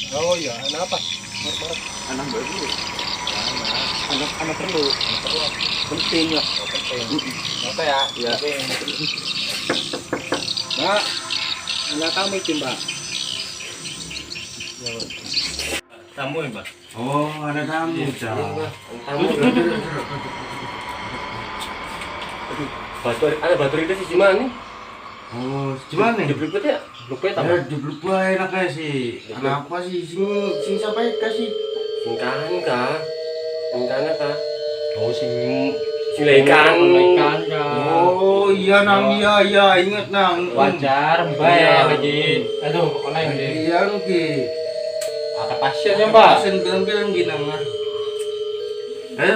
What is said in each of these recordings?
Oh iya, anak apa? Anak baru. Anak perlu. Penting lah. Oh, penting. Mm-mm. Apa ya? Ya. Penting. Mbak, anak kamu itu mbak. Tamu ya, Mbak? Oh, ada tamu, Iya, Cak. Mbak. Tamu. Batu, ada batu itu sih gimana nih? Oh, gimana nih? Jeblok ya? Jebloknya Ya, tambah. jeblok bae enaknya sih. Kenapa sih? Sing siapa yang kasih? Singkahan kah? Singkahan kah? Oh, Sing ikan. ikan kan. Oh, iya nang, iya, ingat nang. Wajar, Mbak Iya. ya lagi. Aduh, online deh. Iya, Nuki. Ada pasiennya, Mbak. Pesen bilang-bilang gini nang.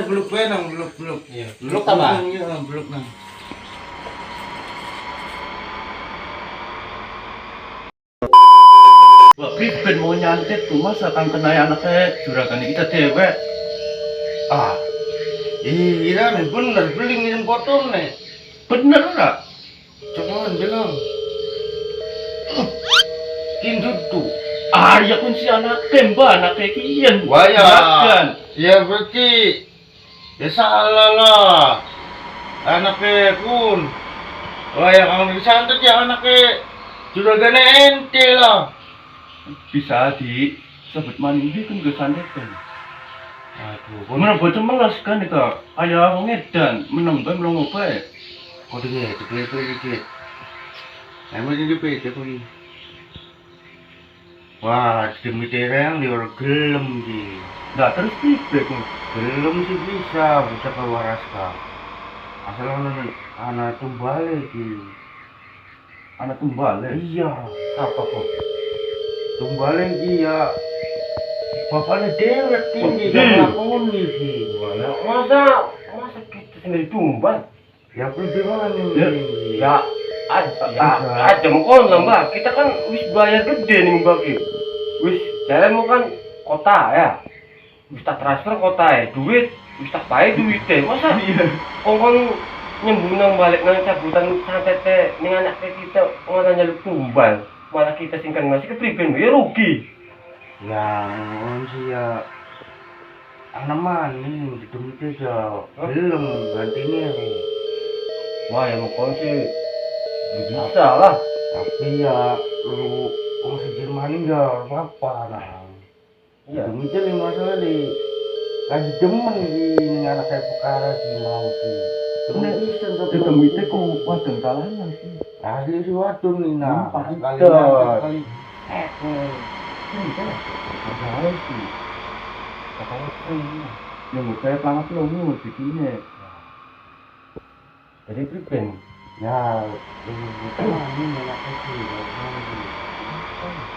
Beluk bae nang, beluk. Iya. Beluk tambah. Iya, beluk nang. Wah, Priben mau nyantet tuh masa kan kena anaknya juragan kita cewek. Ah, Iya nih, bener, beli ngirim potong nih. bener nggak? Cuman bilang. Kindut tuh. Ah, ya kun si anak tembak anak kian. Wah ya, Juragan. ya berarti ya salah lah. Anaknya pun, wah yang kamu disantet ya anaknya juragan ente lah. Bisa di sebut mandi kan ke santetan. Aduh, Mana bocah melas kan itu. Ayah wong edan menembak melongo bae. kau dengar, dikit. Emang ini beda pun. Wah, demi terang di orang gelem di. Nggak terus Priben kun. Gelem sih bisa keluar aska. Asal anak tuh balik di. Anak tumbal Iya, apa kok? tumbalik dia. Bapaknya dewek tinggi Oh, gak ngakuni sih. Masa kita sendiri tumbal? Ya perjuangan Ya. ini. Ya, aja mau nambah. Kita kan wis bayar gede nih mbak. Wis, jalan mau kan kota ya. Wis tak transfer kota ya, duit. Wis tak bayar duit deh. Masa kongkong nyembunyi nang balik nang cabutan santet ning anak kita orang nyaluk tumbal. Malah kita singkan ngasih ke Priben ya rugi. Yang sih ya anak maning di dompet aja belum ganti nih. Wah, ya mau sih bisa lah. Tapi ya lu masih Jerman enggak apa nah. Iya. Dompetnya nih masalah di lagi demen di anak kayak perkara di mau sih. Itu itu kok wadon kalangan sih. Asli si wadon nih nah. Nampak. Sekali. Ada sih. Katanya sih. Yang mau saya pelangap lo nih begini. Jadi Priben. Ya, itu maning anak kecil.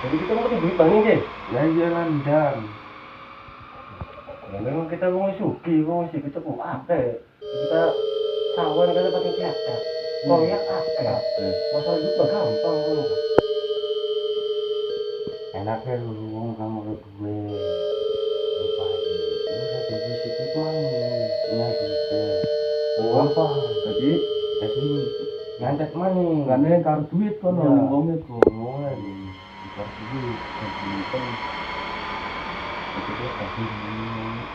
Jadi kita mau duit bang ini. Ya jalan dan. Ya memang kita mau suki, mau sih kita mau apa? Kita sawan kita pakai tiada. Koyak apa? Masalah itu mah gampang kan. Enaknya lu kamu gue lupa ini satu sedikit maning gitu. Oh, Apa? jadi Kasih nyantet maning. karena yang kartu duit kan Ya. ngomongnya tuh. Mulai di kartu duit. Jadi kan itu dia kasih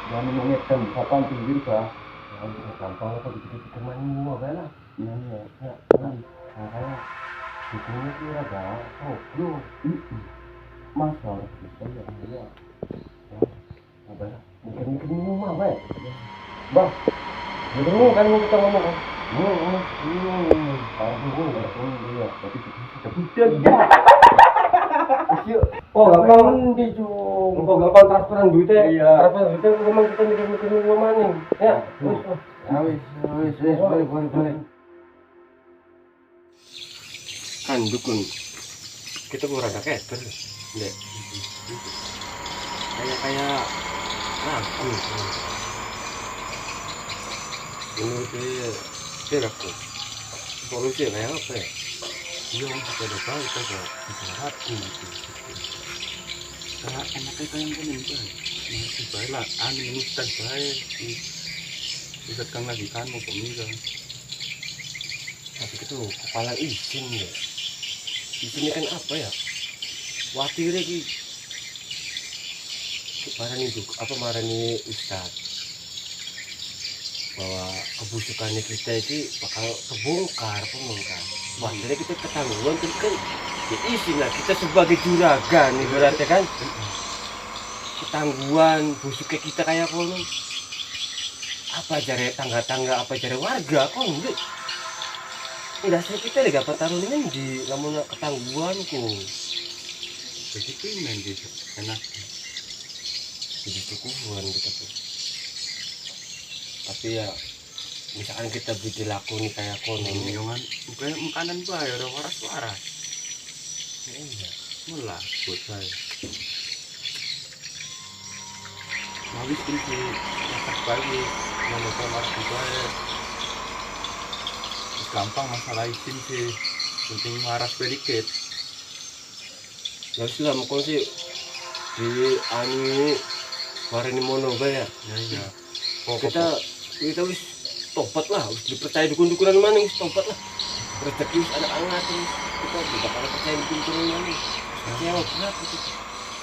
dan mengetem kapan pinggir kah? Ya gampang apa gitu kita main mua lah. Iya iya. Ya, makanya hukumnya sih rada oh lu Masa bisa ya iya. apa ya? Mikir-mikir rumah baik. Bang, mikir kan mau kita ngomong kan? Iya, tapi kita budak ya. Oh gampang di cung. Oh gampang transferan duitnya. Iya. Transfer duitnya memang kita mikir-mikir rumah nih. Ya, Wis, boleh. kan dukun kita mau rada keter deh kayak ragu menurut dia aku solusi kayak apa ya dia kita udah tahu kita udah ragu gitu Kayak enaknya kayak gini kan. Masih baik lah, angin hutan baik. Bisa kang lagi kan mau pemikiran. tapi itu kepala izin ya izinnya kan apa ya khawatir lagi marani Ustaz bahwa kebusukannya kita itu bakal kebongkar. Wah, jadi kita ketangguhan kan ya istilah kita sebagai juragan nih berarti kan ketangguhan busuknya kita kayak kono apa jare tangga-tangga apa jare warga kok enggak sih kita lega pertarungan di lamun ketangguhan ku Jadi pengen di enak. jadi cukupan kita tuh. Tapi ya misalkan kita dilakoni kayak kono Jangan bukan makanan bae orang waras-waras. iya. Mulah buat saya. Habis ini masak pagi, mau kamar juga ya. Gampang masalah izin sih, penting waras sedikit. Ya sudah mau sih di anu marini mono ya. Ya. Kita wis tobat lah, wis dipercaya dukun-dukunan mana wis tobat lah. Rezeki wis ada anak wis kita tidak bakal percaya dukun-dukunan mana. Ya berat itu.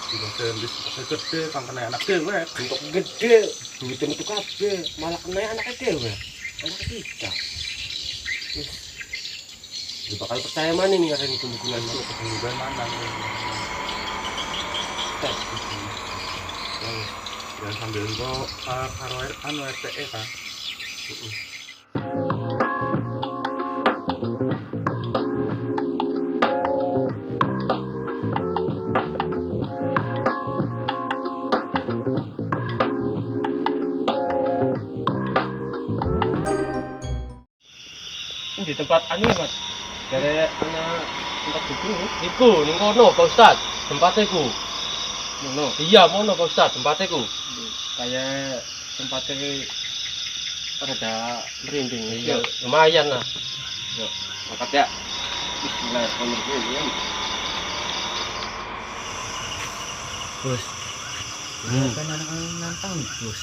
Juga servis gede, kan kena anak dewek. Untuk gede, duitnya itu kabeh, malah kena anaknya dewe. Anak kita. Wis tidak bakal percaya mana nih ngaran dukun-dukunan Itu mana. kemudian mana? Dan sambil itu karo anu RTE kan. Di tempat anu Mas. Dari anak tempat dukun iku ning kono Pak Ustaz, tempatnya ku. Mono. Iya, mono Pak Ustaz, tempatnya ku. Kayak tempatnya rada merinding. Iya, lumayan lah. Yuk, angkat ya. Bismillahirrahmanirrahim. Bos. Kan anak-anak nantang, Bos.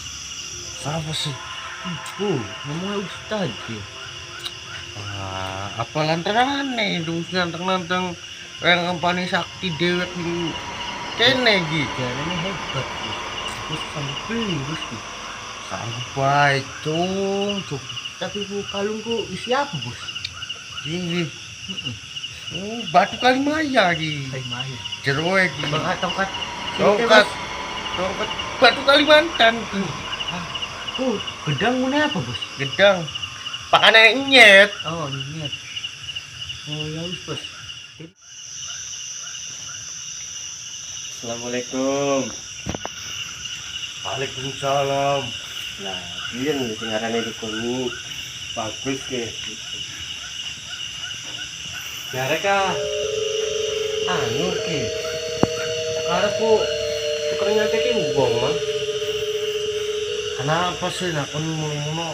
Apa sih? Ngomongnya Ustaz sih. Apa lantaran nih dong nantang-nantang yang kampanye sakti dewek di kene gitu. Jalannya hebat, Bos. Bos sanggup beli, Bos. Sanggup baik tuh. Tapi bu kalungku isi apa, Bos? Ini. Batu Kalimaya di Kayak mahir. Jeroe di Tongkat. tongkat Batu Kalimantan tuh. Gedang mana apa, Bos? Gedang pakannya nyet. Oh, niat. Oh, ya wis, Bos. Assalamualaikum. Waalaikumsalam. Nah, dia nih dengarannya dukun bagus ke. Ya reka. Anu ki. Karepku tukernya ki wong mah. Kenapa sih nak ngono?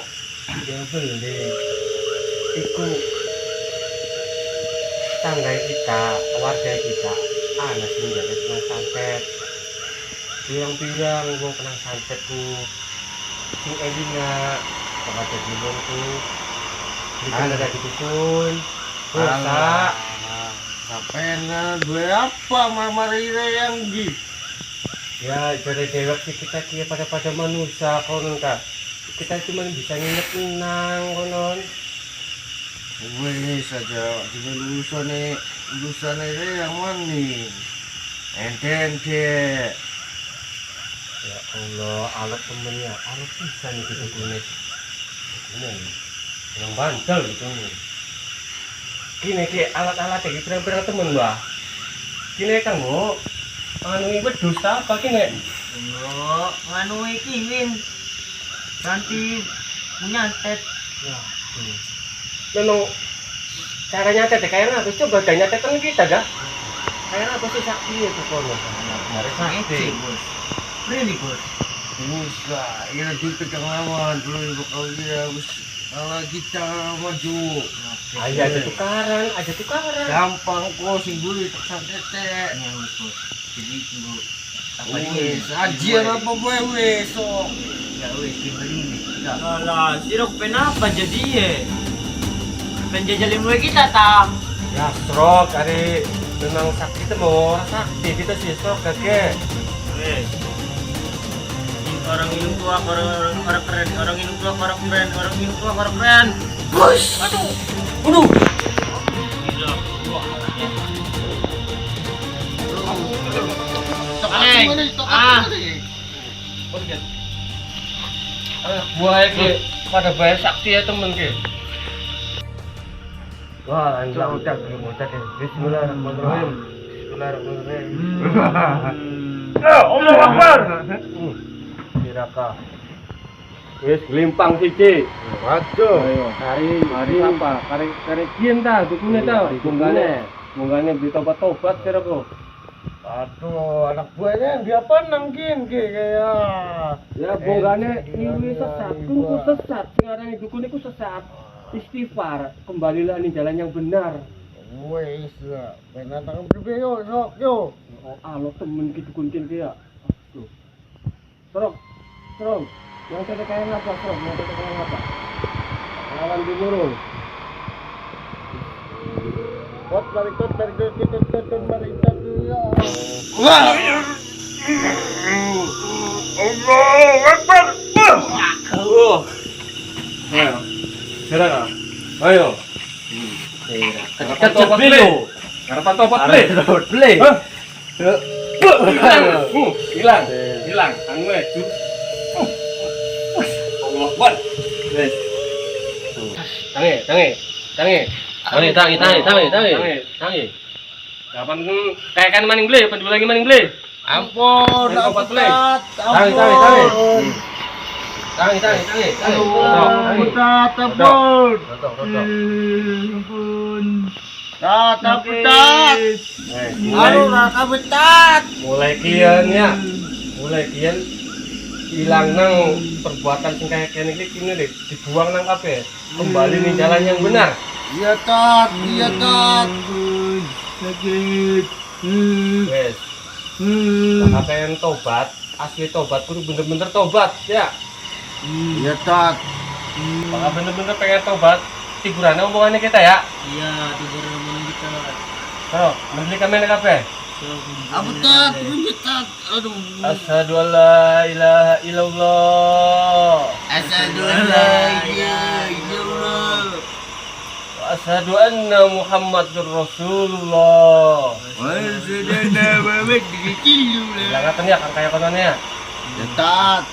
Ya beli. Iku tangga kita, warga kita, anak sing jadi kena santet. Bilang-bilang wong kena santet ku. Sing elina kepada dulungku. Bukan ada dukun. Dosa. Kapena dua apa marmarire yang di? Ya jadi dewek sih kita kia pada manusia konon kak. Kita cuma bisa nginep nang konon. Wih saja jadi lulusan ini yang mana? Ente. Ya Allah, alat temennya, alat bisa nih kita kunet. Yang bantal gitu nih. Kini ki alat-alatnya ki pirang-pirang temen bah. Kini kan bu, anu ini berdosa apa kini? Oh, nganu iki win. Nanti nyantet. Ya, memang cara nyatet kayak apa? Coba gak nyatetan kita dah. Kayak apa sih sakti itu kono? Mari sakti. Bos. Really, Bos. Musa, ya di pegang lawan dulu ibu kau dia kalau kita maju. Ayo ada tukaran. Gampang kok sing beli tak tete. Ya wis, Bos. Jadi tunggu apa Wes, ajian apa bae wes sok. Ya wis dibeli nih. Alah, sirok kenapa jadi ya? Penjajalin mulai kita tak? Ya stroke hari memang sakti itu mau sakti kita sih stroke kakek. Wes. orang minum tua, orang keren, orang minum tua, orang keren, orang minum tua, orang keren. Bus. Aduh. Gila. Wah. Buaya ke pada bayar sakti ya temen ke. Wah, anjir udah ya. Bismillahirrahmanirrahim. Bismillahirrahmanirrahim. Allahu Akbar. Diraka. Wis glimpang siji. Waduh. Ayo, hari apa? Kare kian ta, dukune ta, munggane tobat sira kok. Aduh, anak buahnya dia apa nangkin kayak. Ya munggane ini sesat, ku sesat. Sekarang dukun iku sesat. Istighfar, kembalilah di jalan yang benar. Wes, benar tangan berbeo, sok yo. Oh, alo temen ki dukun kin ya. Aduh. Serong. Yang tete kayak apa, Serong? Yang tete kayak apa? Lawan dulu. Kot mari kot mari tot. Wah. Allahu Akbar. Ayo. Serang. Ayo. Kecat beli lo. Harapan tobat beli. Hilang. Anu Allah Akbar. Wes. Tangi. Kapan kayak kan maning beli, penjual lagi maning beli. Ampun, Tobat beli. Tangi. Putat, ampun. Rata putat. Rata putat. Mulai kian hilang nang perbuatan sing kayak kene iki kene deh dibuang nang kabeh. Kembali ning jalan yang benar. Iya tat. Sakit. Wes. Sampeyan tobat, asli tobat kudu bener-bener tobat ya. Iya tat. Bakal bener-bener pengen tobat. Tiburannya omongannya kita ya. Iya, tidur ngomongin kita. Terus, mendeli kami kabeh. Abu tat, aduh. Asyhadu an la ilaha illallah. Asyhadu an la ilaha illallah. Wa asyhadu anna Muhammadur Rasulullah. Asyhadu anna Muhammad Rasulullah. Langatan ya kan kaya konone ya. Ya tat.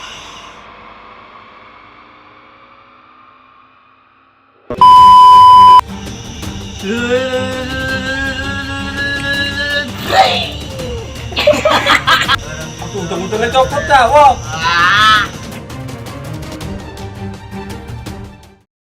Untung-untungnya copot dah, wah.